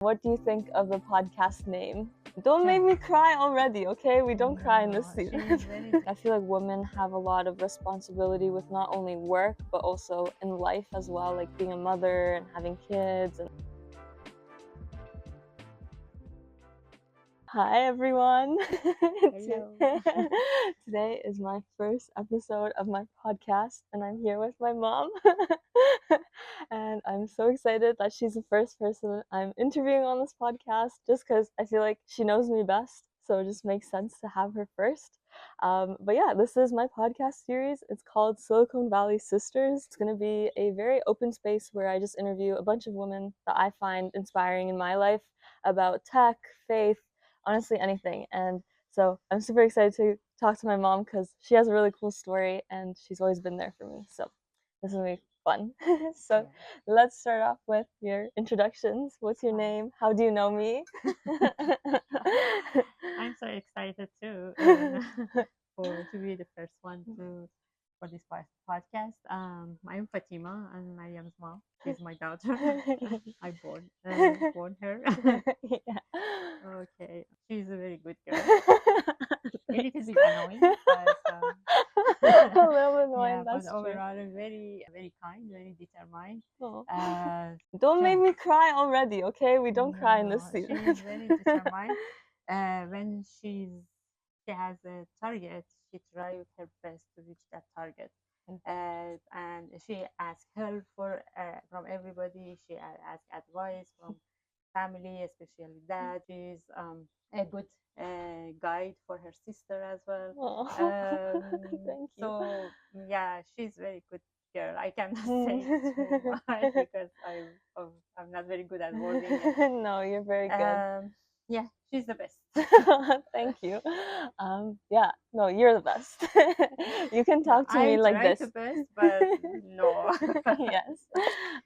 What do you think of the podcast name? Don't make me cry already, okay? We don't cry in this season. I feel like women have a lot of responsibility with not only work, but also in life as well, like being a mother and having kids. Hi everyone. Hello. Today is my first episode of my podcast and I'm here with my mom. And I'm so excited that she's the first person I'm interviewing on this podcast just because I feel like she knows me best. So it just makes sense to have her first. But yeah, this is my podcast series. It's called Silicon Valley Sisters. It's going to be a very open space where I just interview a bunch of women that I find inspiring in my life about tech, faith, honestly anything. And so I'm super excited to talk to my mom because she has a really cool story and she's always been there for me. So this is gonna be fun. So let's start off with your introductions. What's your name? How do you know me? I'm so excited too to be the first one for this podcast. I'm Fatima and Maryam's mom. She's my daughter. I born her. Yeah. Okay, she's a very good girl. A little bit annoying, but A little annoying, yeah, but that's true. overall very very kind, very determined. Oh. Yeah. Don't make me cry already, okay? We don't cry in this No, season. she's very determined. When she has a target, she tries her best to reach that target. And she asks help from everybody. She asks advice from family, especially dad. She's a good guide for her sister as well. Oh, thank you. So yeah, she's very good girl. I cannot say too much because I'm not very good at wording it. No, you're very good. Yeah, she's the best. Thank you. Yeah, no, you're the best. You can No, talk to me I like try this. to best, but no. Yes.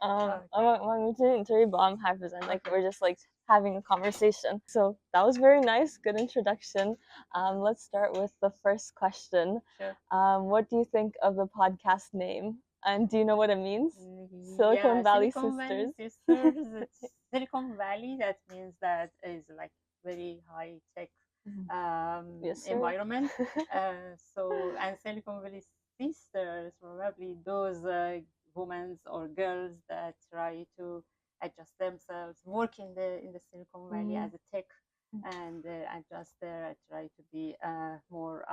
Okay. 저희 mom represent like we're just like having a conversation. So that was very nice, good introduction. Let's start with the first question. Sure. What do you think of the podcast name? And do you know what it means? Silicon Yeah, Valley Silicon Valley Sisters. sisters. Silicon Valley, that means that is like very high tech Yes, sir. environment. And Silicon Valley sisters, probably those women or girls that try to adjust themselves, work in the Silicon Valley as a tech, and adjust there, try to be more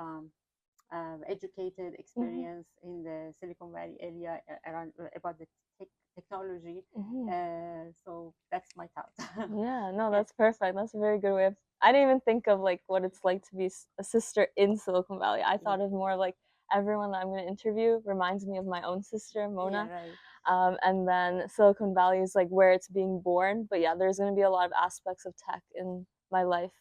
educated experience in the Silicon Valley area around about the technology. So that's my thought. Yeah, no, that's perfect. That's a very good way of. I didn't even think of like what it's like to be a sister in Silicon Valley. I thought of more like everyone that I'm going to interview reminds me of my own sister, Mona. Yeah, right. And then Silicon Valley is like where it's being born. But yeah, there's going to be a lot of aspects of tech in my life,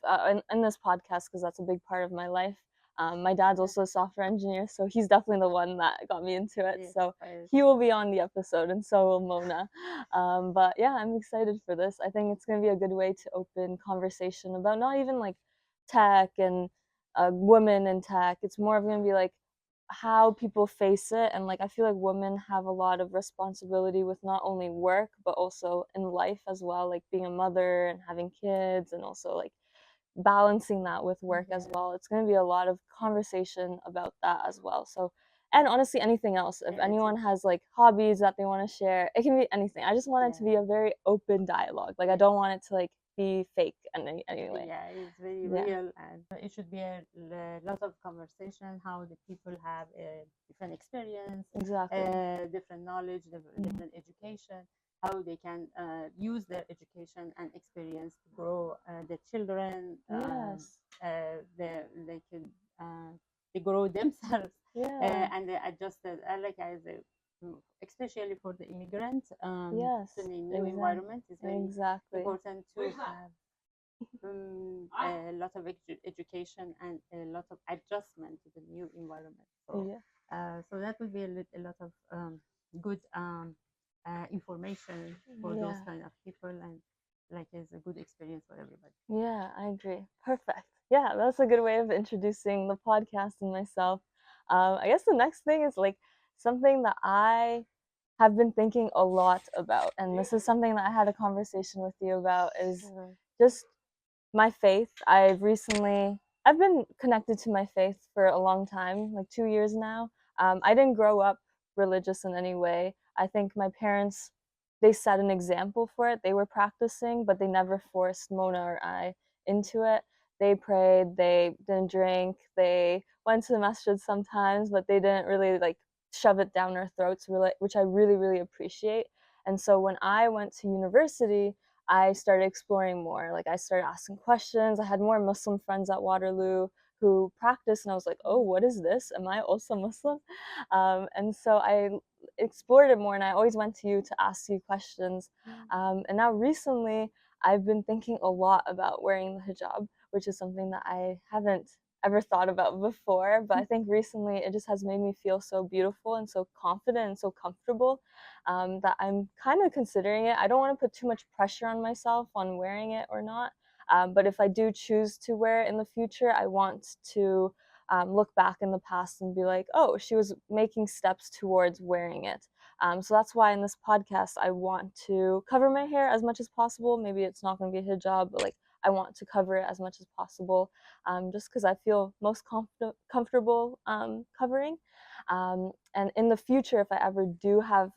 in this podcast, because that's a big part of my life. My dad's also a software engineer, so he's definitely the one that got me into it. Yes, So right. he will be on the episode, and so will Mona. But yeah, I'm excited for this. I think it's going to be a good way to open conversation about not even like tech and women in tech. It's more of going to be like how people face it. And like, I feel like women have a lot of responsibility with not only work, but also in life as well, like being a mother and having kids, and also like balancing that with work as well. It's going to be a lot of conversation about that as well. So, and honestly, anything else. If anyone has like hobbies that they want to share, it can be anything. I just want it to be a very open dialogue. Like, I don't want it to like be fake in any way. Yeah, it's very real, and it should be a lot of conversation. How the people have a different experience, Exactly. different knowledge, different education. How they can use their education and experience to grow the children. Yes. They can they grow themselves. Yeah. And they adjusted. Like as a especially for the immigrant Yes. to the new environment is very important to have a lot of education and a lot of adjustment to the new environment. So, so that will be a lot of good information for those kind of people, and like it's a good experience for everybody. Yeah, I agree. Perfect. Yeah, that's a good way of introducing the podcast and myself. I guess the next thing is like something that I have been thinking a lot about, and this is something that I had a conversation with you about, is just my faith. I've been connected to my faith for a long time, like 2 years now. I didn't grow up religious in any way. I think my parents, they set an example for it. They were practicing, but they never forced Mona or I into it. They prayed, they didn't drink, they went to the masjid sometimes, but they didn't really like shove it down our throats, really, which I really, really appreciate. And so when I went to university, I started exploring more. Like I started asking questions. I had more Muslim friends at Waterloo who practiced, and I was like, oh, what is this? Am I also Muslim? And so I explored it more, and I always went to you to ask you questions. And now recently, I've been thinking a lot about wearing the hijab, which is something that I haven't ever thought about before. But I think recently it just has made me feel so beautiful and so confident and so comfortable, that I'm kind of considering it. I don't want to put too much pressure on myself on wearing it or not. But if I do choose to wear it in the future, I want to look back in the past and be like, oh, she was making steps towards wearing it. So that's why in this podcast, I want to cover my hair as much as possible. Maybe it's not going to be a hijab, but like I want to cover it as much as possible, just because I feel most comfortable covering. And in the future, if I ever do have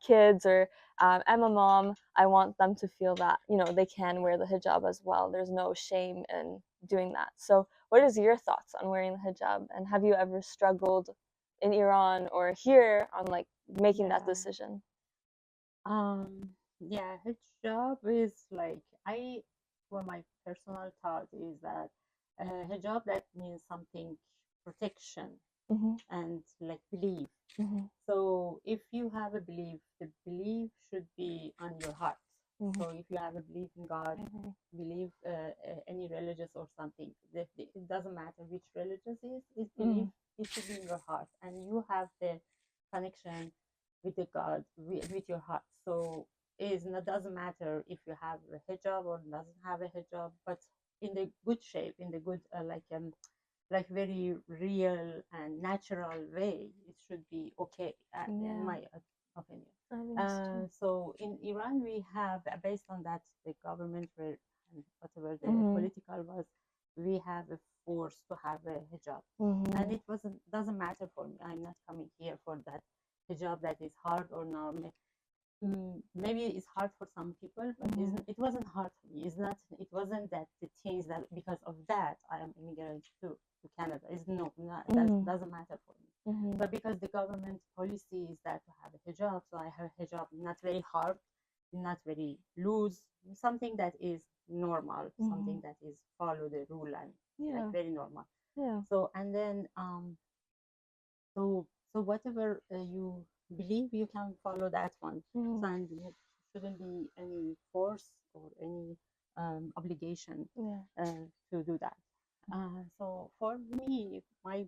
kids, or am a mom, I want them to feel that, you know, they can wear the hijab as well. There's no shame in doing that. So what is your thoughts on wearing the hijab, and have you ever struggled in Iran or here on like making that Yeah. decision? Yeah, hijab is like well, my personal thought is that hijab that means something protection Mm-hmm. and like belief. Mm-hmm. So if you have a belief, the belief should be on your heart. Mm-hmm. So if you have a belief in God, believe any religious or something, it doesn't matter which religious is belief, it should be in your heart, and you have the connection with the God with your heart. So it doesn't matter if you have a hijab or doesn't have a hijab, but in the good shape, in the good like very real and natural way, it should be okay, in Yeah, my opinion. I think so too. So in Iran, we have, based on that, the government, and whatever the Mm-hmm. political was, we have a force to have a hijab. And Mm-hmm. it doesn't matter for me. I'm not coming here for that hijab that is hard or not. Maybe it's hard for some people, but it wasn't hard for me. It's not. It wasn't that the things that because of that I am immigrant to Canada. It's not that Mm-hmm. doesn't matter for me. Mm-hmm. But because the government policy is that to have a hijab, so I have a hijab not very hard, not very loose, something that is normal, Mm-hmm. something that is follow the rule and like Yeah. very normal. Yeah. So and then so whatever you believe, you can follow that one. Mm-hmm. So and there shouldn't be any force or any obligation Yeah. to do that. So for me, my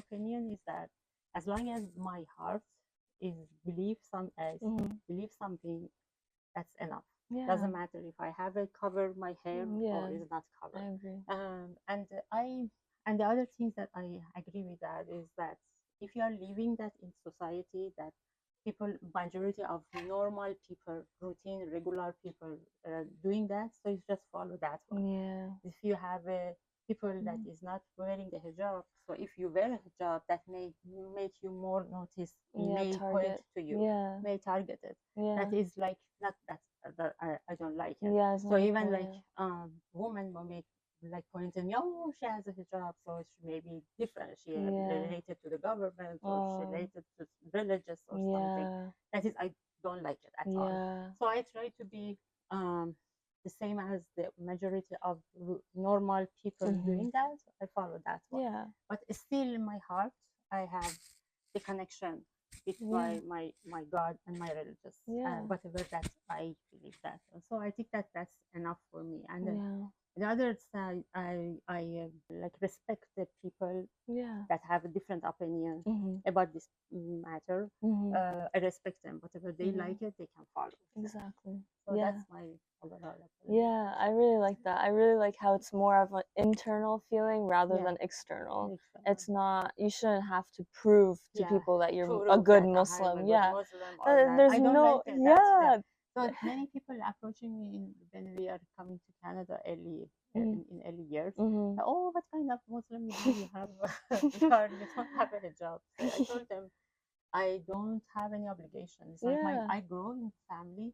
opinion is that as long as my heart is Mm-hmm. believe something, that's enough. Yeah. Doesn't matter if I have it cover my hair or Yeah. is not I covered. agree. And the other things that I agree with that is that if you are living that in society, that people, majority of normal people, routine, regular people doing that, so you just follow that one. Yeah. If you have people that Mm-hmm. is not wearing the hijab, so if you wear a hijab, that may make you more noticed, Yeah. may point Target. to you, Yeah. may target it. Yeah. That is like not that I don't like it. Yeah. It's So not even cool. like Yeah. woman will make like pointing, oh, she has a hijab, so she may be different. She Yeah. related to the government, or she Oh. related to religious or something. Yeah. That is, I don't like it at all. Yeah. So I try to be um, the same as the majority of normal people Mm-hmm. doing that. I follow that one. Yeah. But still in my heart, I have the connection with Yeah. my God and my religious, Yeah. whatever that I believe that. So I think that that's enough for me. And then Yeah. the other side, I like respect the people Yeah. that have a different opinion Mm-hmm. about this matter. Mm-hmm. I respect them. Whatever they Yeah. like it, they can follow. Exactly. So Yeah. that's my overall Yeah, I really like that. I really like how it's more of an internal feeling rather Yeah, than external. exactly. It's not, you shouldn't have to prove to Yeah, people that you're a prove good that I am a Muslim. good Yeah. Muslim or not. There's I don't like no, that. yeah. So many people approaching me when we are coming to Canada early Mm-hmm. in early years. Mm-hmm. Oh, what kind of Muslim you have? You have you don't have a hijab. So I told them I don't have any obligation. It's like Yeah. I grow in family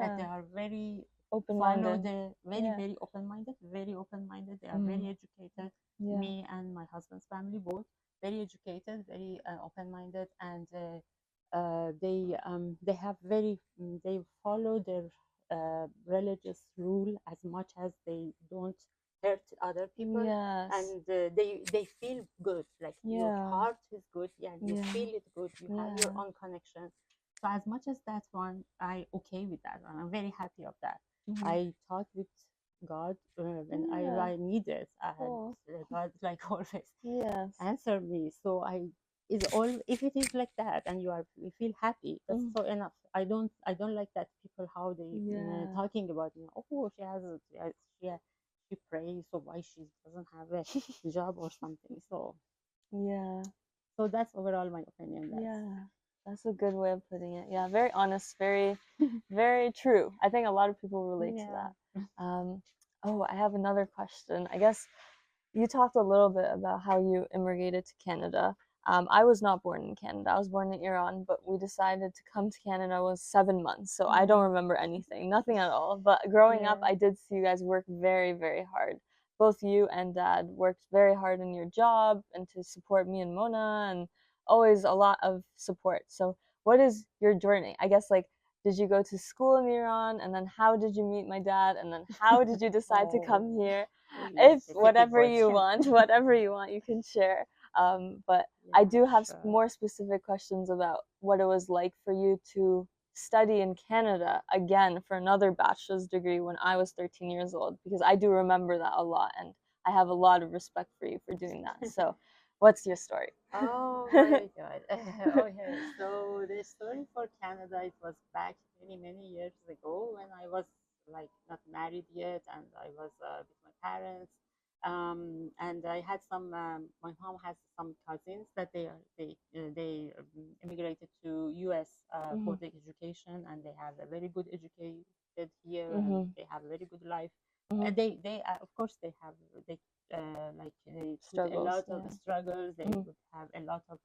that they Yeah. are very follow Open-minded. the Yeah. very open-minded, very open-minded. They are Mm-hmm. very educated. Yeah. Me and my husband's family both very educated, very open-minded, and they have they follow their religious rule as much as they don't hurt other people, Yes. and they feel good, like your Yeah. heart is good, yeah, you Yeah. feel it good, you have your Yeah. own connection. So as much as that one, I okay with that one, I'm very happy of that. Mm-hmm. I talk with God when Yeah. I need it, and Cool. God like always Yes. answer me. So I is all if it is like that and you feel happy, that's Mm. so enough. I don't like that people how they Yeah. talking about me. Oh, she she prays, so why she doesn't have a job or something. So Yeah. that's overall my opinion. Yeah. That's a good way of putting it. Yeah, very honest, very, very true. I think a lot of people relate to Yeah. that. Oh, I have another question. I guess you talked a little bit about how you immigrated to Canada. I was not born in Canada. I was born in Iran, but we decided to come to Canada when I was 7 months. So I don't remember anything, nothing at all. But growing up, Yeah. I did see you guys work very, very hard. Both you and dad worked very hard in your job and to support me and Mona, and always a lot of support. So, what is your journey? I guess, like, did you go to school in Iran, and then how did you meet my dad, and then how did you decide to Oh, come here? really If specific question. whatever you want, you can share. But I Yeah, do have sure. more specific questions about what it was like for you to study in Canada again for another bachelor's degree when I was 13 years old, because I do remember that a lot, and I have a lot of respect for you for doing that. So, what's your story? Oh my God. Okay, so the story for Canada, it was back many, many years ago when I was like not married yet and I was with my parents. And I had my mom has some cousins that they immigrated to US for Mhm. the education, and they have a very good educated here and Mhm. they have a very good life. Mhm. They of course they like they put a Struggles. lot of Yeah. struggles. They Mhm. would have a lot of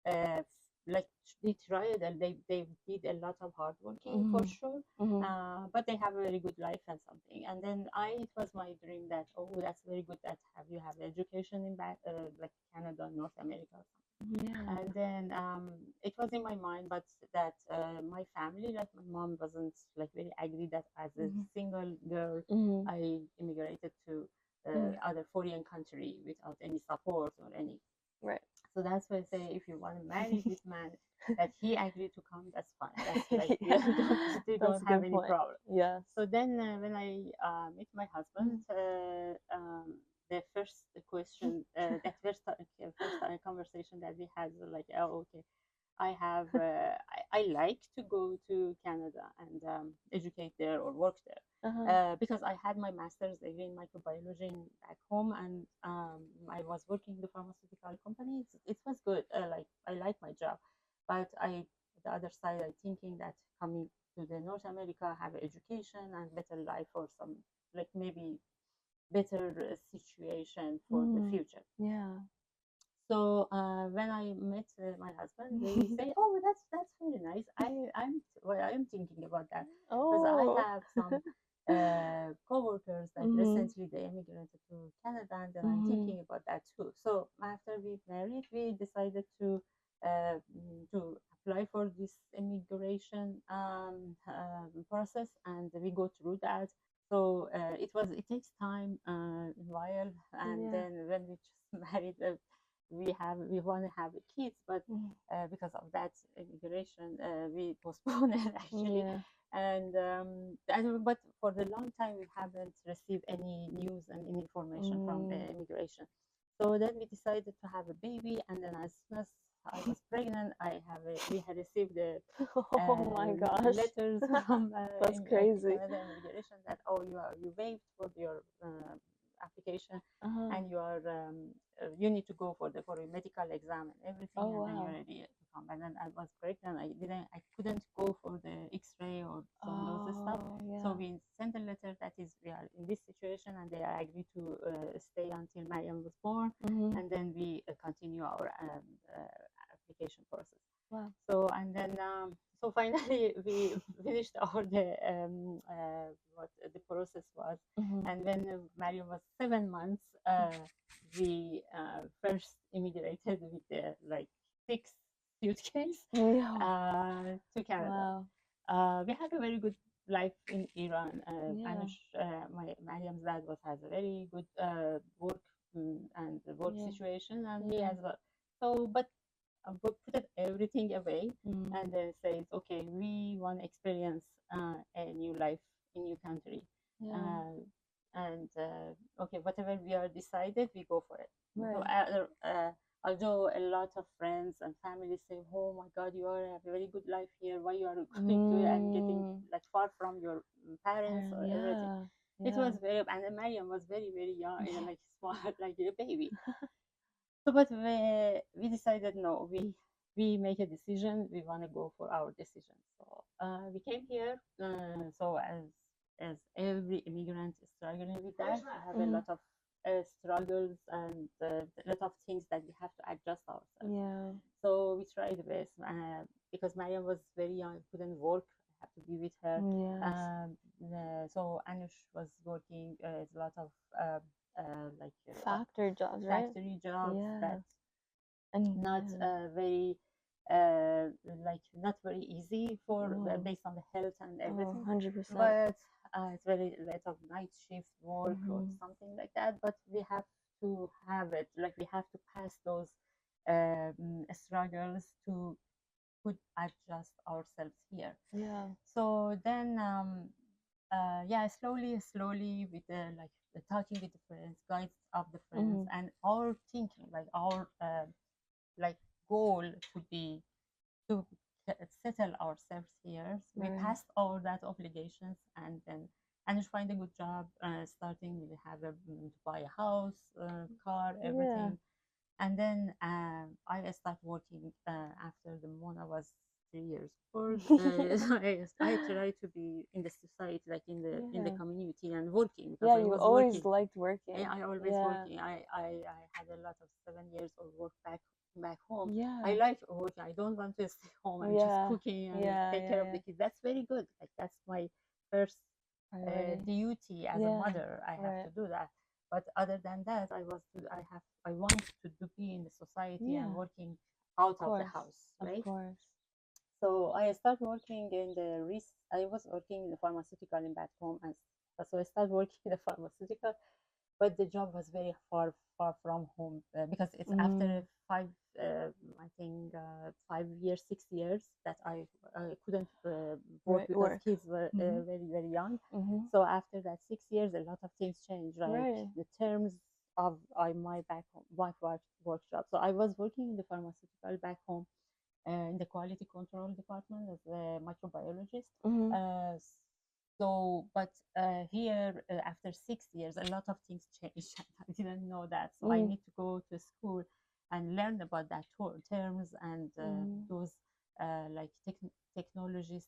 uh, like they tried and they did a lot of hard working for Mhm. sure. Mhm. But they have a very good life and something. And then it was my dream that oh, that's very good that you have education in back like Canada, North America or something. Yeah. And then it was in my mind, but that my family, like my mom, wasn't like very agree that as a Mhm. single girl, Mhm. I immigrated to Mhm. other foreign country without any support or any. Right. So that's why I say if you want to marry this man, that he agreed to come, that's fine. That's like you Yeah. That's don't a have good any point. problem. Yes. So then when I met my husband, the first question, that first conversation that we had, was like, oh, okay, I like to go to Canada and educate there or work there. Uh-huh. Because I had my master's degree in microbiology back home, and I was working in the pharmaceutical company. It was good. Like I like my job, but the other side, I thinking that coming to the North America, have education and better life or some like maybe better situation for the Mm. future. Yeah. So when I met my husband, they say, "Oh, that's very nice. I'm thinking about that because I Oh. have some coworkers that Mhm. recently they immigrated to Canada, and then I'm Mhm. thinking about that too." So after we married, we decided to apply for this immigration process, and we go through that. So it takes time a while, and Yeah. then when we just married, we want to have kids, but Mhm. because of that immigration, we postponed it actually. Yeah. But for the long time, we haven't received any news and any information from the Mm. immigration. So then we decided to have a baby, and then as soon as I was pregnant, we had received the Oh my gosh. letters from That's crazy. Canada immigration that you waived for your application, Uh-huh. and you need to go for a medical exam and everything, Oh and then you're wow. ready to come. And then I was pregnant. I couldn't go for the X-ray or some of those stuff. Oh So yeah. we sent a letter that is we are in this situation, and they agreed to stay until Maryam was born, Mm-hmm. and then we continue our application process. Wow. So and then so finally we finished all the what the process was, Mm-hmm. and when Mario was 7 months, we first immigrated with like 6 suitcase Yeah. to Canada. Wow. We had a very good life in Iran. Yeah. Mariam's dad has a very good work and work Yeah. situation, and me Yeah. as well. So, but put everything away Mm. and says, okay, we want to experience a new life in new country. Yeah. Uh, and okay, whatever we are decided, we go for it. So, Right. although a lot of friends and family say, "Oh my God, you are have a very good life here. Why you are going to and getting Mm. like far from your parents or everything?" Yeah. It Yeah. was very, and then Mariam was very, very young, Yeah. like small, like a baby. So, but we decided no, we make a decision. We want to go for our decision. So we came here. So as every immigrant is struggling with that, we have a Mm. lot of struggles and a lot of things that we have to adjust ourselves. Yeah. So we tried the best because Mariam was very young, couldn't work. I have to be with her. Yes. So Anush was working a lot of like Factory jobs, right? factory jobs Yeah. that And not yeah. very like not very easy for Mm. based on the health and Oh, everything, 100%. but it's very lot of night shift work or Mm-hmm. something like that, but we have to have it, like we have to pass those struggles to could adjust ourselves here. Yeah. So then yeah, slowly with the like the talking with the friends, guides of the friends, Mm-hmm. and our thinking, like our like goal to be to settle ourselves here. So we Right. passed all that obligations, and then and find a good job. Starting, we have to buy a house, car, Yeah. everything, and then I start working after the Mona was 3 years old. I try to be in the society, like in the Yeah. community and working because Yeah, I you was always working. liked working. I always Yeah. working. I had a lot of 7 years of work back home. I Yeah. like working. I don't want to stay home and just Yeah. cooking and Yeah. take care Yeah. of the Yeah. kids. That's very good. Like that's my first Priority. duty as a Yeah. mother. I have Right. to do that. But other than that, I want to be in the society and Yeah. working out Of of the course. house, Of right? course. So I started working in the I was working in the pharmaceutical in back home, and so I started working in the pharmaceutical, but the job was very far from home because it's after Mm. I think 5 years, 6 years that I couldn't work Right. because Work. kids were Mm-hmm. very young. Mm-hmm. So after that 6 years, a lot of things changed, like Right. the terms of my back home work job. So I was working in the pharmaceutical back home in the quality control department as a microbiologist. Mm-hmm. Uh, so, but here, after 6 years, a lot of things changed. I didn't know that. So I Mm. need to go to school and learn about that terms and Mm. those like technology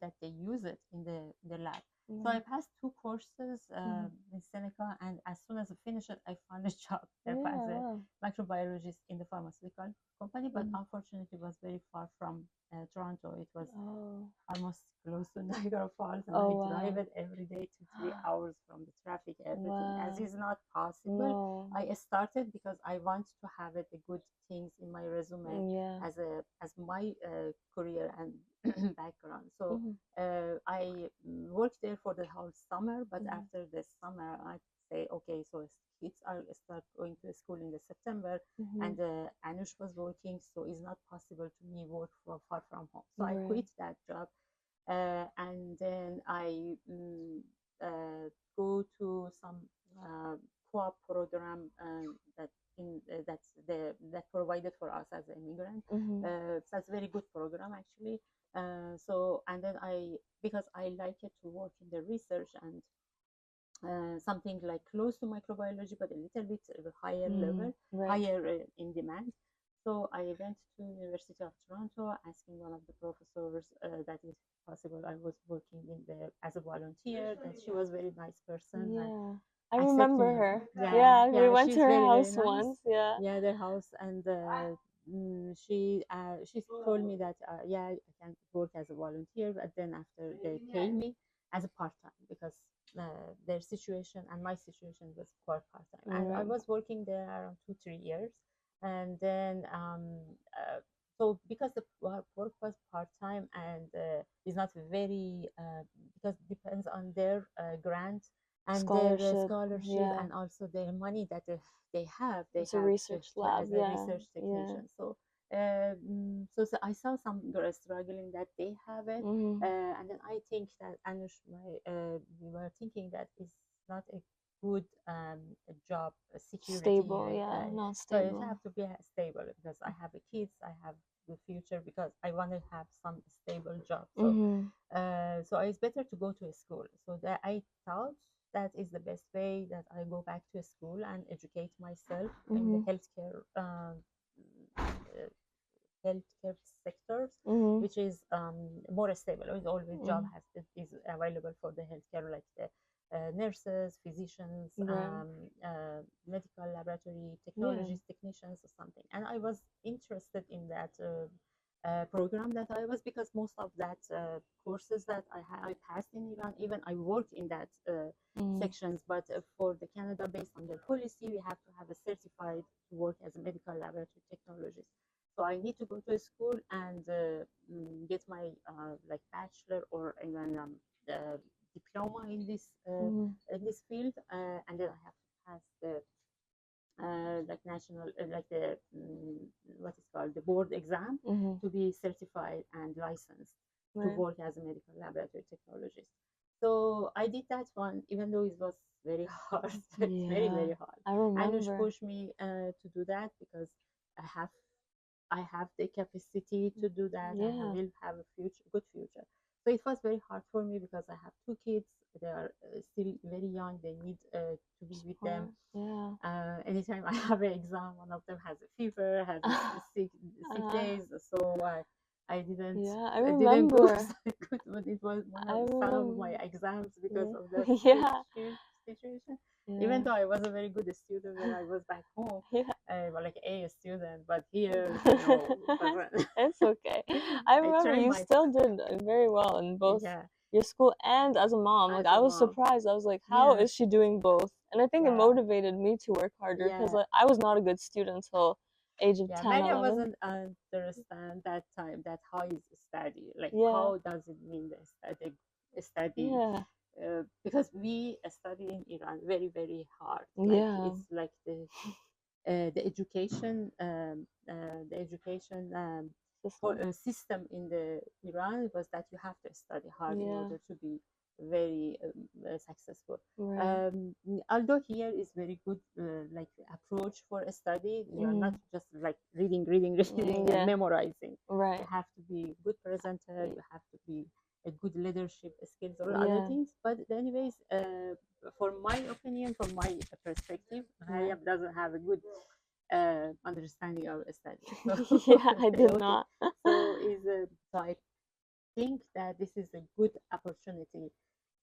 that they use it in the lab. So I Right. passed 2 courses Mm. in Seneca, and as soon as I finished it, I found a job as Yeah. a Wow. microbiologist in the pharmaceutical company, but Mm. unfortunately, it was very far from Toronto. It was Oh. almost close to Niagara Falls, and Oh I drive wow. it every day 2 3 hours from the traffic, everything. As Wow. is not possible. No. I started because I want to have it the good things in my resume Yeah. as my career and background. So Mm-hmm. I worked there for the whole summer, but Mm-hmm. after the summer, I say, okay, so kids are start going to school in the September, Mm-hmm. and Anush was working, so it's not possible to me work far from home. So I Right. quit that job, and then I go to some co-op program that that's that provide provided for us as an immigrant. Mhm. So it's a very good program actually. So and then because I like it to work in the research and something like close to microbiology, but a little bit higher level, Right. higher in demand. So I went to University of Toronto, asking one of the professors that is possible. I was working in the as a volunteer. That she was very nice person and Yeah. I accepted remember me. her. Yeah, Yeah, we yeah, went to she's her very very house nice. once. Yeah. Yeah, their house and. She told me that yeah, I can work as a volunteer, but then after they pay me as a part time because their situation and my situation was quite part time, and I Right. was working there around 2 3 years, and then so because the work was part time and is not very because it depends on their grant and their Scholarship. scholarship Yeah. and also their money that they It's a have research lab. as a Yeah. research Yeah. technician. So so I saw some girls struggling that they have it, Mhm. and then I think that Anush, we were thinking that is not a good a job security, Stable. Yeah. Not so it stable. have to be stable because I have a kids, I have the future because I want to have some stable job. So Mhm. so it's better to go to a school. So that I thought that is the best way that I go back to a school and educate myself in the Mhm. uh, healthcare sectors, Mhm. which is more stable. With always job Mhm. is available for the healthcare, like the nurses, physicians, Right. medical laboratory Yeah. technologists, technicians, or something. And I was interested in that program that I was because most of that courses that I passed in Iran, even I worked in that Mhm. sections. But for the Canada, based on their policy, we have to have a certified to work as a medical laboratory technologist. So I need to go to a school and get my like bachelor or even diploma Mhm. in this field, and then I have to pass the like national like the what is called the board exam Mhm. to be certified and licensed to Right. work as a medical laboratory technologist. So I did that one, even though it was very hard, very Yeah. very hard. I Anush remember. pushed me to do that because I have I have the capacity to do that. I Yeah. will have a future, good future. So it was very hard for me because I have two kids. They are still very young. They need to be with them. Support. Yeah. Anytime I have an exam, one of them has a fever, has a sick uh, days. So I yeah. I I didn't go remember. so good, but it was I some of remember. my exams because Yeah. of that Yeah. situation. Even Yeah. though I was a very good student when I was back home, Yeah. well, like A student, but here, no, wasn't. It's okay. I I remember tried you my still did very well in both yeah your school and as a mom. Like as I a was mom. surprised. I was like, how Yeah, is she doing both? And I think it yeah, motivated me to work harder because yeah, like I was not a good student until age of yeah. 10, Maria 11. wasn't understand that time that how is study, like Yeah. how does it mean the study Yeah. because we study in Iran very very hard. Like Yeah. it's like the education the education System. system in the Iran was that you have to study hard in Yeah. order to be very successful. Right. Um, Although here is very good like approach for a study, you are not Mm. just like reading, reading and Yeah. memorizing. You Right. have to be good presenter. You have to be a good leadership skills or other Yeah. things. But anyways, for my opinion, from my perspective, Right. Mariam doesn't have a good understanding of study. So Yeah, I say did okay. not. So I think that this is a good opportunity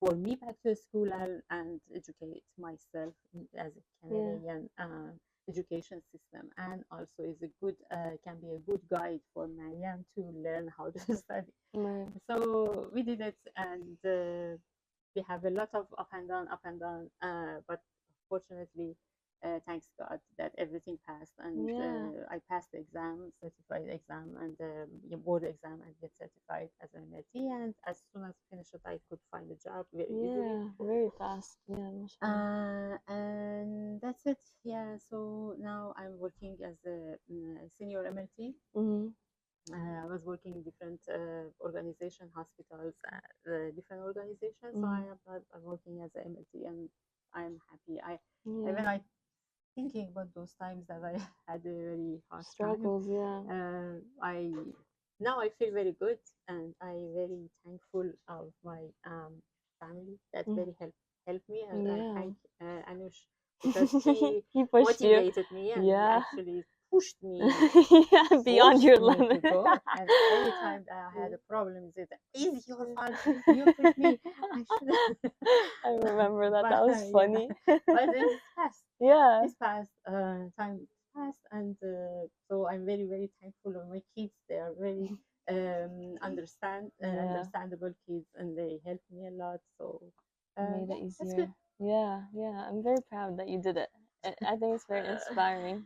for me back to school and educate myself as a Yeah. Canadian education system, and also is a good can be a good guide for Mariam to learn how to study. Right. So we did it, and we have a lot of up and down. But fortunately, thanks God that everything passed, and Yeah. I passed the exam, certified exam, and the board exam, and get certified as an MLT. And as soon as I finished it, I could find a job very easily. Yeah. Very fast. Yeah, mashallah. And that's it. Yeah. So now I'm working as a senior MLT. Mhm. I was working in different organization, hospitals, different organizations. So Mhm. I'm working as a MLT, and I'm happy. I Yeah. when I thinking about those times that I had a very hard time. Struggles, yeah. I now I feel very good, and I very thankful of my family that Mm. very helped me, and I Yeah. thank Anush because he He pushed you. motivated me, and he Yeah. actually pushed me, Yeah, beyond forced your me to limit. go. And every time that I had a problem, he said, "Is your fault? You pushed me. I should." I remember that. But That was yeah, funny. but it's past. Yeah. It's past. Time passed, and so I'm very very thankful of my kids. They are very Yeah. understandable kids, and they help me a lot. So Made yeah, it that's good. easier. Yeah, yeah. I'm very proud that you did it. I think it's very inspiring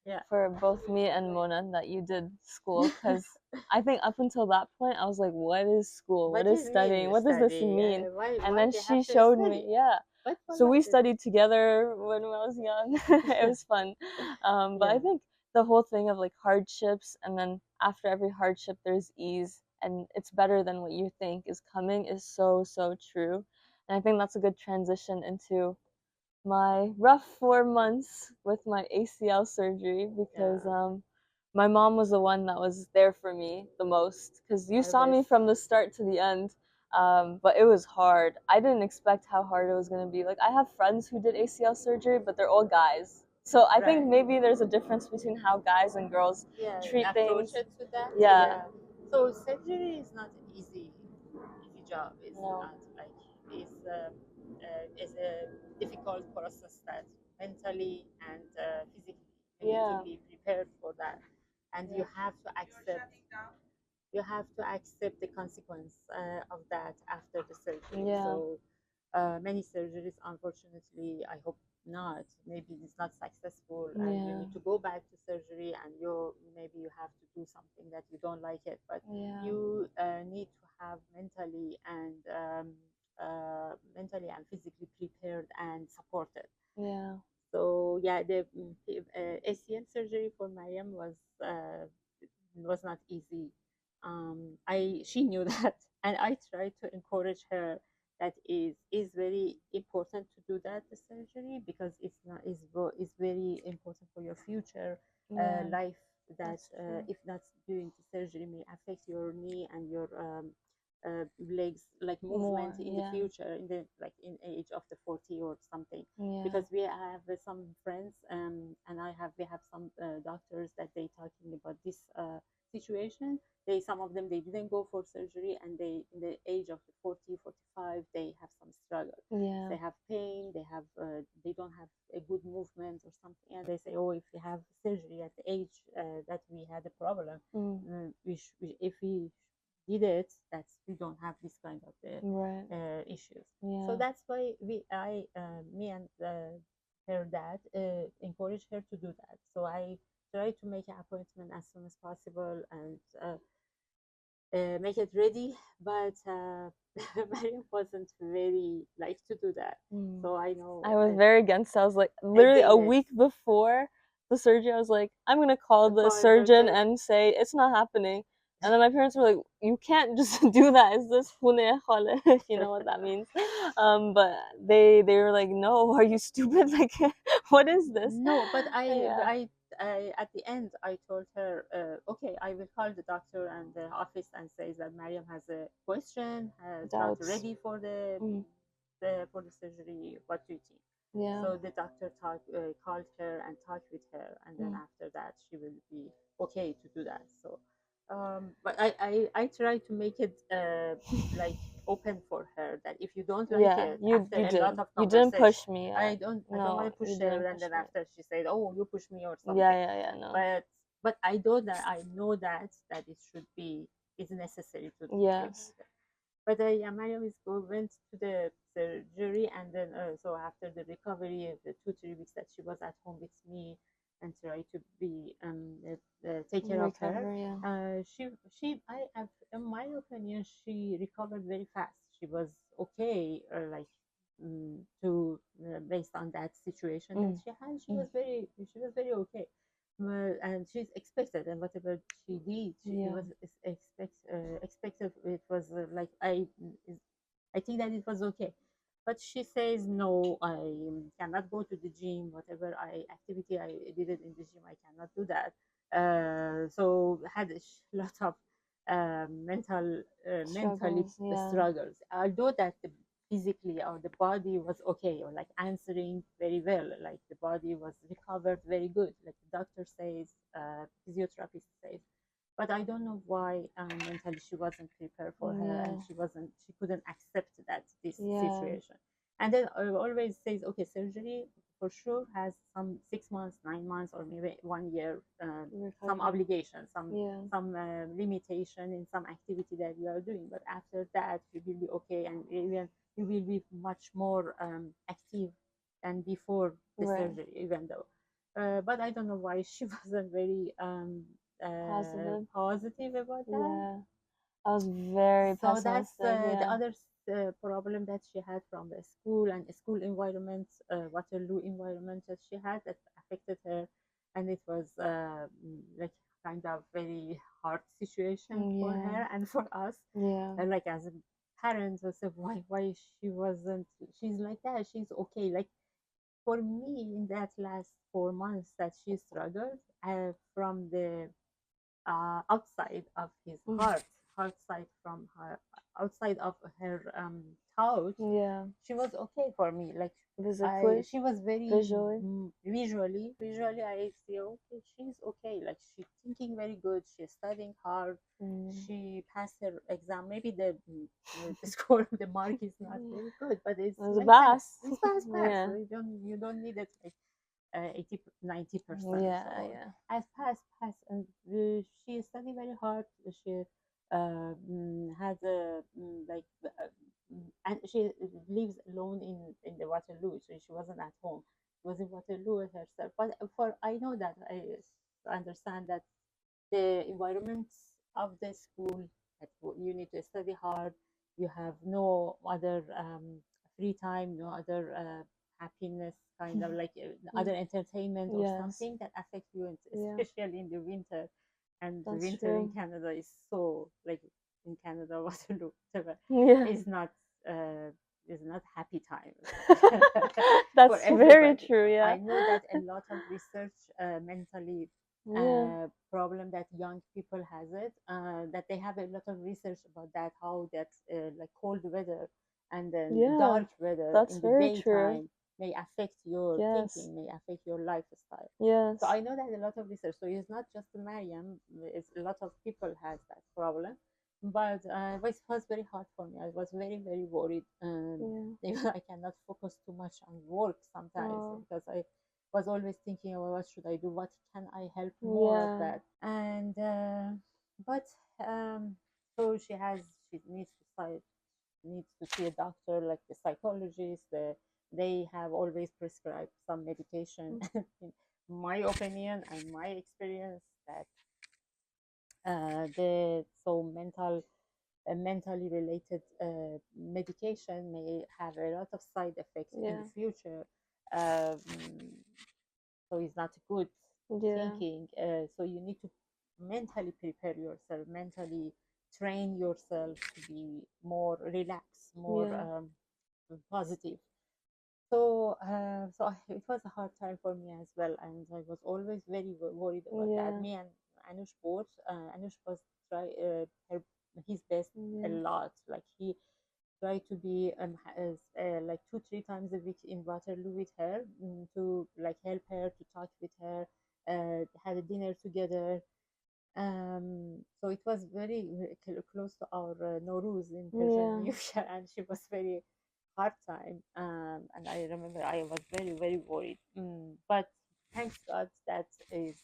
Yeah. for both me and Mona that you did school, because I think up until that point I was like, what is school? What What do is you mean studying? What does this study? mean? And Why then they she have to showed me, study? yeah. But So why we this? studied together when I was young. It was fun. But I Yeah, think the whole thing of like hardships, and then after every hardship there's ease, and it's better than what you think is coming, is so, so true. And I think that's a good transition into my rough 4 months with my ACL surgery, because yeah. my mom was the one that was there for me the most, because you I saw me was. from the start to the end. But it was hard. I didn't expect how hard it was going to be. Like, I have friends who did ACL surgery, but they're all guys. So I think Right. maybe there's a difference between how guys and girls Yeah, treat approach things. it to that. Yeah, Yeah. So surgery is not easy job. It's no, not like it's a difficult process that mentally and physically you need to yeah, be prepared for that, and yeah, you have to accept the consequence of that after the surgery. yeah, So many surgeries, unfortunately, I hope not. Maybe it's not successful, and you yeah, need to go back to surgery, and maybe you have to do something that you don't like it, but yeah, you need to have mentally and physically prepared and supported. yeah, So yeah, the ACL surgery for Mariam was not easy. I She knew that, and I tried to encourage her that is very important to do that the surgery, because it's not is very important for your future yeah. life. That That's true. if not doing the surgery may affect your knee and your legs, like More, movement in the yeah, future, in the like in age of the 40 or something. yeah, Because we have some friends, and we have some doctors that they talking about this situation. They Some of them they didn't go for surgery, and they in the age of 40, 45, they have some struggle. yeah, They have pain, they don't have a good movement or something, and they say, oh, if we have surgery at the age that we had a problem, mm, if we did it, that's we don't have this kind of right, issues. So yeah, that's why me and her dad encourage her to do that. So I try to make an appointment as soon as possible, and make it ready. But Mariam wasn't very like to do that. mm. So I know I was very against it. I was like, I literally did a it. week before the surgery, I was like, I'm gonna call I the called her surgeon to and say it's not happening. And then my parents were like, you can't just do that. Is this hune khale? If you know what that means. But they were like, no, are you stupid? Like, what is this? no, but Yeah, at the end I told her, okay, I will call the doctor and the office and say that Mariam has a question, is not doubts. ready for Mm, for the surgery. What do you think? yeah, So the doctor called her and talked with her, and then mm. after that she will be okay to do that. So, but I try to make it like open for her, that if you don't like Yeah, it you after you a lot did. of You didn't conversation, push me. I don't want No, to push you her, didn't and push then me. after she said, oh, you push me or Yeah, something. yeah, yeah. No. But I know that it should be is necessary to Yes. but Mariam went to the surgery, and then so after the recovery, the 2 3 weeks that she was at home with me and tried to be take care of her, Recover, yeah. I have, in my opinion, she recovered very fast. She was okay, to based on that situation that Mm, she had. mm, She was very okay. And she's expected, and whatever she did, it yeah. was expected. It was I think that it was okay. but she says no, I cannot go to the gym. Whatever activity I did it in the gym, I cannot do that. So had a lot of mentally Struggles. Yeah. struggles. Although that the physically or the body was okay, or like answering very well, like the body was recovered very good, like the doctor says, physiotherapist says. But I don't know why mentally she wasn't prepared for her, and Yeah. she couldn't accept that this Yeah. situation. And then always says, okay, surgery for sure has some 6 months, 9 months, or maybe 1 year, some Recovery. obligation, Yeah. some limitation in some activity that you are doing. But after that, you will be okay, and even you will be much more active than before the Right. surgery, even though. But I don't know why she wasn't very Positive. positive about that. Yeah. I was very So that's pessimistic. the Yeah. other problem that she had from the school and school environment, Waterloo environment that she had, that affected her, and it was like kind of very hard situation for Yeah. her and for us. Yeah. Like as a parent, I said, why she wasn't? She's like that. She's okay. Like for me, in that last 4 months that she struggled, from the outside of his Mm. heart, outside from her, outside of her thought, Yeah. she was okay for me. Like Physically, she was very visually. visually. I see, okay, she's okay. Like she's thinking very good. She's studying hard. Mm. She passed her exam. Maybe the score, the mark is not It very good, but it's was a like that. bass. It's pass. Yeah. So you don't need it like 80 90%. Yeah. So Yeah. as pass, and she studied very hard. She had like and she lives alone in the Waterloo, so she wasn't at home. She was in Waterloo herself. But for I know that I understand that the environment of the school, that you need to study hard. You have no other free time, no other happiness, kind of like other entertainment or Yes. something that affect you, Yeah. especially in the winter. And the That's winter in true. Canada is so, like, in Canada, Waterloo, whatever, Yeah. is not uh, happy time for That's very everybody. true. Yeah. I know that a lot of research, mentally Yeah. problem that young people has it, that they have a lot of research about that, how that like cold weather and then Yeah. dark weather That's in the very true. daytime may affect your Yes. thinking, may affect your lifestyle. So Yes. I know that a lot of research, so it's not just Mariam, it's a lot of people has that problem. But it was very hard for me. I was very very worried, Yeah. even I cannot focus too much on work sometimes, Oh. because I was always thinking about what should I do, what can I help more of Yeah. that. And but so she needs to see a doctor, like the psychologist. They have always prescribed some medication. In my opinion and my experience, that the so mentally related medication may have a lot of side effects in the Yeah. future. Um, so it's not good Yeah. thinking. So you need to mentally prepare yourself, mentally train yourself to be more relaxed, more Yeah. positive. So it was a hard time for me as well, and I was always very worried about that. Yeah. Me and Anush both. Anush was try his best a Yeah. lot. Like he tried to be like 2 3 times a week in Waterloo with her, to like help her, to talk with her, had a dinner together. So it was very close to our Nowruz in Persian Yeah. New Year, and she was very hard time. And I remember I was very very worried. But thanks God that is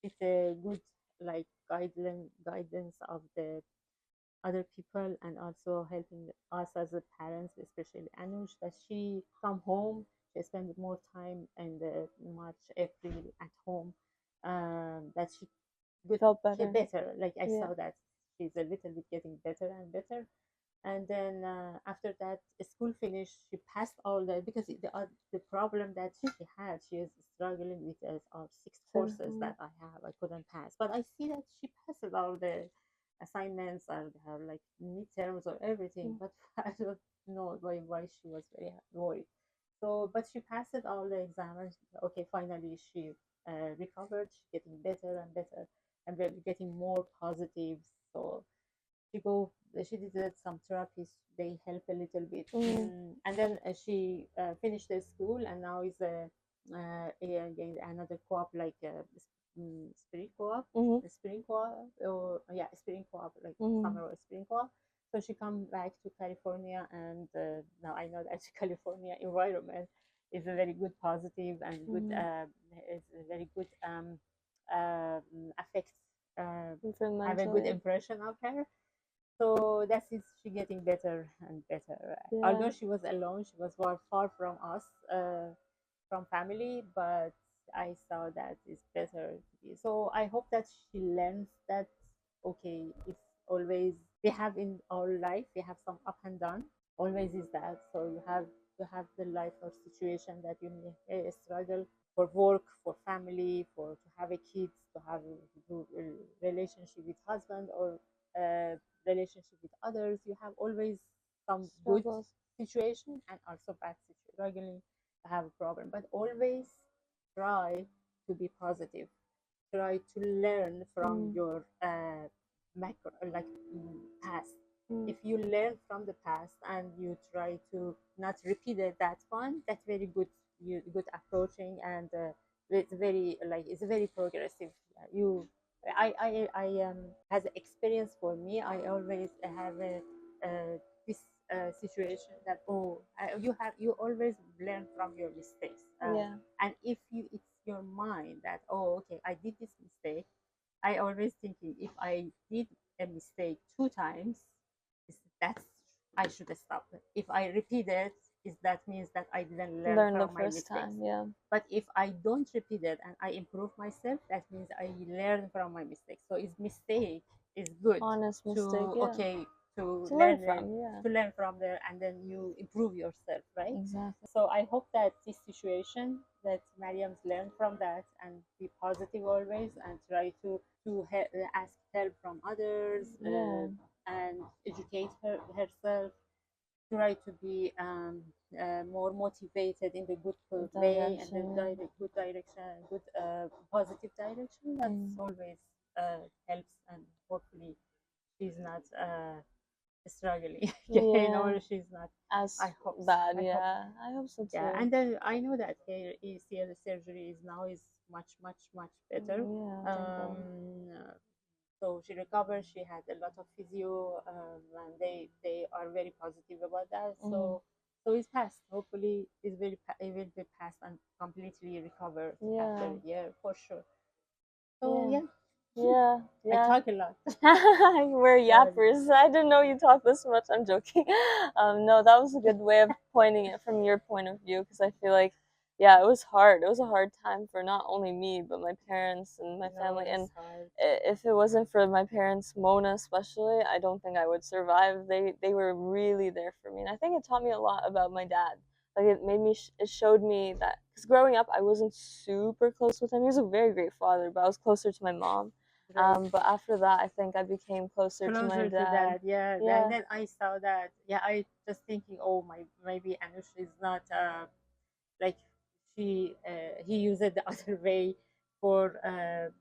with a good like guidance of the other people, and also helping us as a parents, especially Anush, that she come home, she spend more time in the March April at home, that she good Felt get better. better. Like I Yeah. saw that she's a little bit getting better and better. And then after that school finished, she passed all the, because the problem that she had, she is struggling with six So, courses that I have, I couldn't pass, but I see that she passes all assignments or they have like midterms or everything. Mm. But I don't know why she was very worried. So, but she passed all the exams. Okay, finally she recovered. She's getting better and better, and we're getting more positives. So she did some therapies. They help a little bit. Mm. And then she finished the school and now is another co-op like spring co-op, Mhm. spring co-op, or yeah, spring co-op, like Mhm. summer or spring co-op. So she come back to California, and now I know that California environment is a very good positive and good Mhm. is a very good um, affect For have a good mentally. impression of her. So that is she getting better and better. Yeah. Although she was alone, she was far from us, from family, but I saw that it's better to be. So I hope that she learns that okay, it's always we have in our life we have some up and down. Always is that. So you have the life or situation that you may struggle for work, for family, for to have a kids, to have a relationship with husband or relationship with others. You have always some good Struggles. situation and also bad situation, struggling to have a problem. But always try to be positive. Try to learn from Mm. your macro, like past. Mm. If you learn from the past and you try to not repeat it, that one, that's very good. You good approaching, and it's very like it's very progressive. You, I has experience for me. I always have this situation that you always learn from your mistakes. Yeah. And if you it's your mind that okay, I did this mistake. I always thinking if I did a mistake 2 times, that's I should stop. If I repeat it, is that means that I didn't learn Learn the from my first mistakes. time. Yeah. But if I don't repeat it and I improve myself, that means I learn from my mistakes. So is mistake is good Honest mistake. to Yeah. okay to To learn learn it, from. Yeah. to learn from there, and then you improve yourself, right? Exactly. So I hope that this situation that Mariam's learned from that and be positive always and try to ask help from others Yeah. and educate herself. Try to be more motivated in the good way and the Direction. good direction, good positive direction. Yeah. That's Mm. always helps, and hopefully she's not struggling again, Yeah. or she's not. As I hope so. bad. I hope. Yeah. I hope so Yeah, too. and then I know that her ACL surgery is now is much better. Yeah. Thank God. So she recovered. She had a lot of physio, and they are very positive about that. Mm. So it's passed. Hopefully, it will be passed and completely recovered after Yeah. a year for sure. So Yeah. yeah, Yeah. I Yeah. talk a lot. We're Sorry. yappers. I didn't know you talk this much. I'm joking. No, that was a good way of pointing it from your point of view because I feel like, yeah, it was hard. It was a hard time for not only me but my parents and my No, family. And it's hard. if it wasn't for my parents, Mona especially, I don't think I would survive. They were really there for me, and I think it taught me a lot about my dad. Like it made me, it showed me that because growing up I wasn't super close with him. He was a very great father, but I was closer to my mom. Great. But after that, I think I became closer to my Closer to dad. that, yeah. And Yeah, then I saw that. Yeah, I just thinking, oh my, maybe Anush is not like he used it the other way for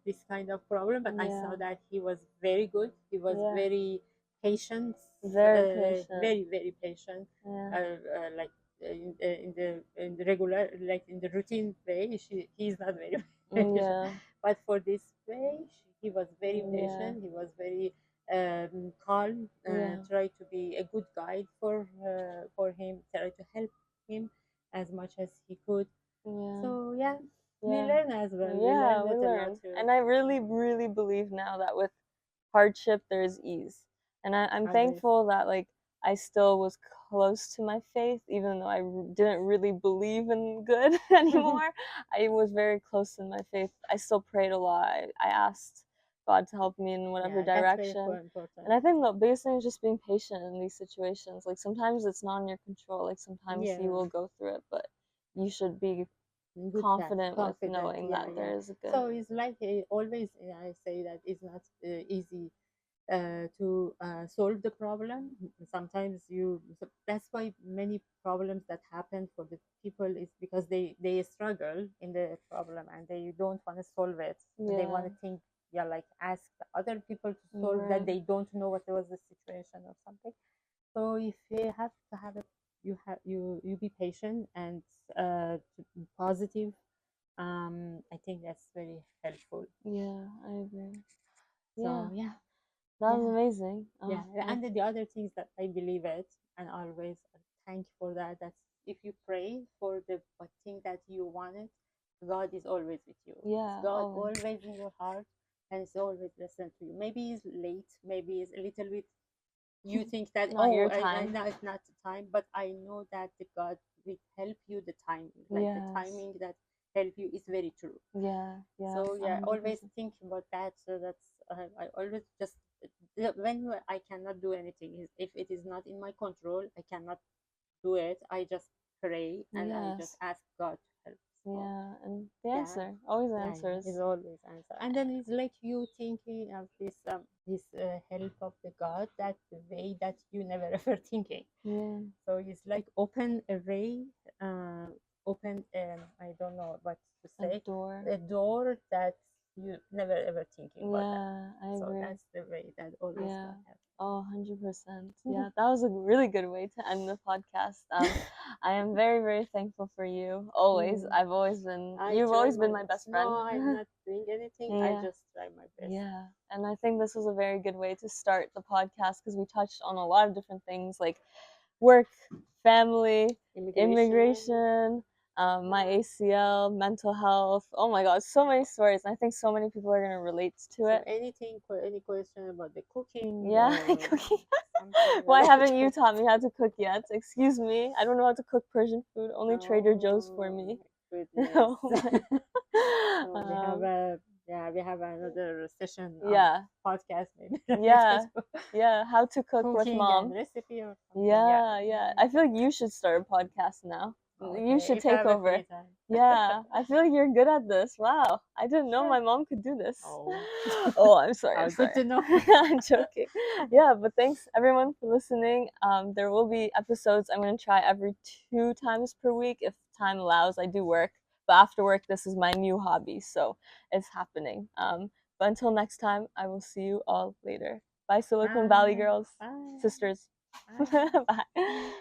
this kind of problem, but I saw yeah, that he was very good. He was yeah. very patient, Very patient. very patient, Yeah, like in the regular, like in the routine way. He's not very patient, yeah, but for this way he was very yeah, patient. He was very calm, yeah, try to be a good guide for him, try to help him as much as he could. yeah, So yeah, we yeah. learn as well. We Yeah, learned we it a lot learn. too. And I really, really believe now that with hardship there's ease. And I'm Always. thankful that like I still was close to my faith, even though didn't really believe in good anymore. I was very close in my faith. I still prayed a lot. I asked God to help me in whatever Yeah, that's very direction. And important. I think the biggest thing is just being patient in these situations. Like sometimes it's not in your control. Like sometimes you Yeah, will go through it, but you should be good path, confident with confident. knowing Yeah, that yeah. there is a good. So it's like always I say that it's not easy to solve the problem. Sometimes that's why many problems that happen for the people is because they struggle in the problem and they don't want to solve it. They want Yeah. to think, yeah, like ask other people to solve that. Right. They don't know what was the situation or something. So if you have to have it, you be patient and to be positive. I think that's very helpful. Yeah, I agree. Yeah, So yeah, that was yeah. amazing. Yeah, and then the other things that I believe it, and always thank you for that. That's if you pray for the thing that you wanted, God is always with you. It's Yeah, God always. always in your heart, and it's always listen to you. Maybe it's late, maybe it's a little bit. You think that Not your I time. know it's not the time, but I know that the God will help you. The timing, like the Yes. timing that help you, is very true. Yeah, yes, So yeah, always 100%. think about that. So that's I always just when I cannot do anything, if it is not in my control, I cannot do it. I just pray and I just Yes. ask God to help. So Yeah, and the yeah, answer always yeah, answers. He's always answer. And then it's like you thinking of this help of the God, that the way that you never ever thinking. Yeah, So it's like open a way, uh, open I don't know what to a say, door. a door that you never ever thinking about that. Yeah, I So agree. that's the way that always Yeah. God helps. Oh, 100%. Yeah, that was a really good way to end the podcast. I am very, very thankful for you. Always. Mhm. I You've try always my been my best. best No, friend. I'm not doing anything. I Yeah. just try my best. Yeah. And I think this was a very good way to start the podcast because we touched on a lot of different things like work, family, Immigration. immigration, my Uh, ACL, mental health. Oh my God, so many stories. And I think so many people are going to relate to so it. anything, any question about the cooking Yeah, or cooking. something Why like haven't you that? taught me how to cook yet? Excuse me. I don't know how to cook Persian food. Only Trader Joe's for Oh me. my goodness. Oh my. So we have a yeah, we have another session of Yeah, podcast maybe related yeah, to yeah. How to cook with cooking and mom. recipe or something. Yeah. Yeah, yeah. I feel like you should start a podcast now. You Okay, should if I take have a over. free time. Yeah, I feel like you're good at this. Wow. I didn't know Sure. my mom could do this. Oh, Oh, I'm sorry. I'm good sorry. to know. I'm joking. Yeah, but thanks everyone for listening. There will be episodes. I'm going to try every 2 times per week if time allows. I do work, but after work, this is my new hobby, so it's happening. But until next time, I will see you all later. Bye, Silicon Valley Bye. girls, Bye. sisters. Bye. Bye.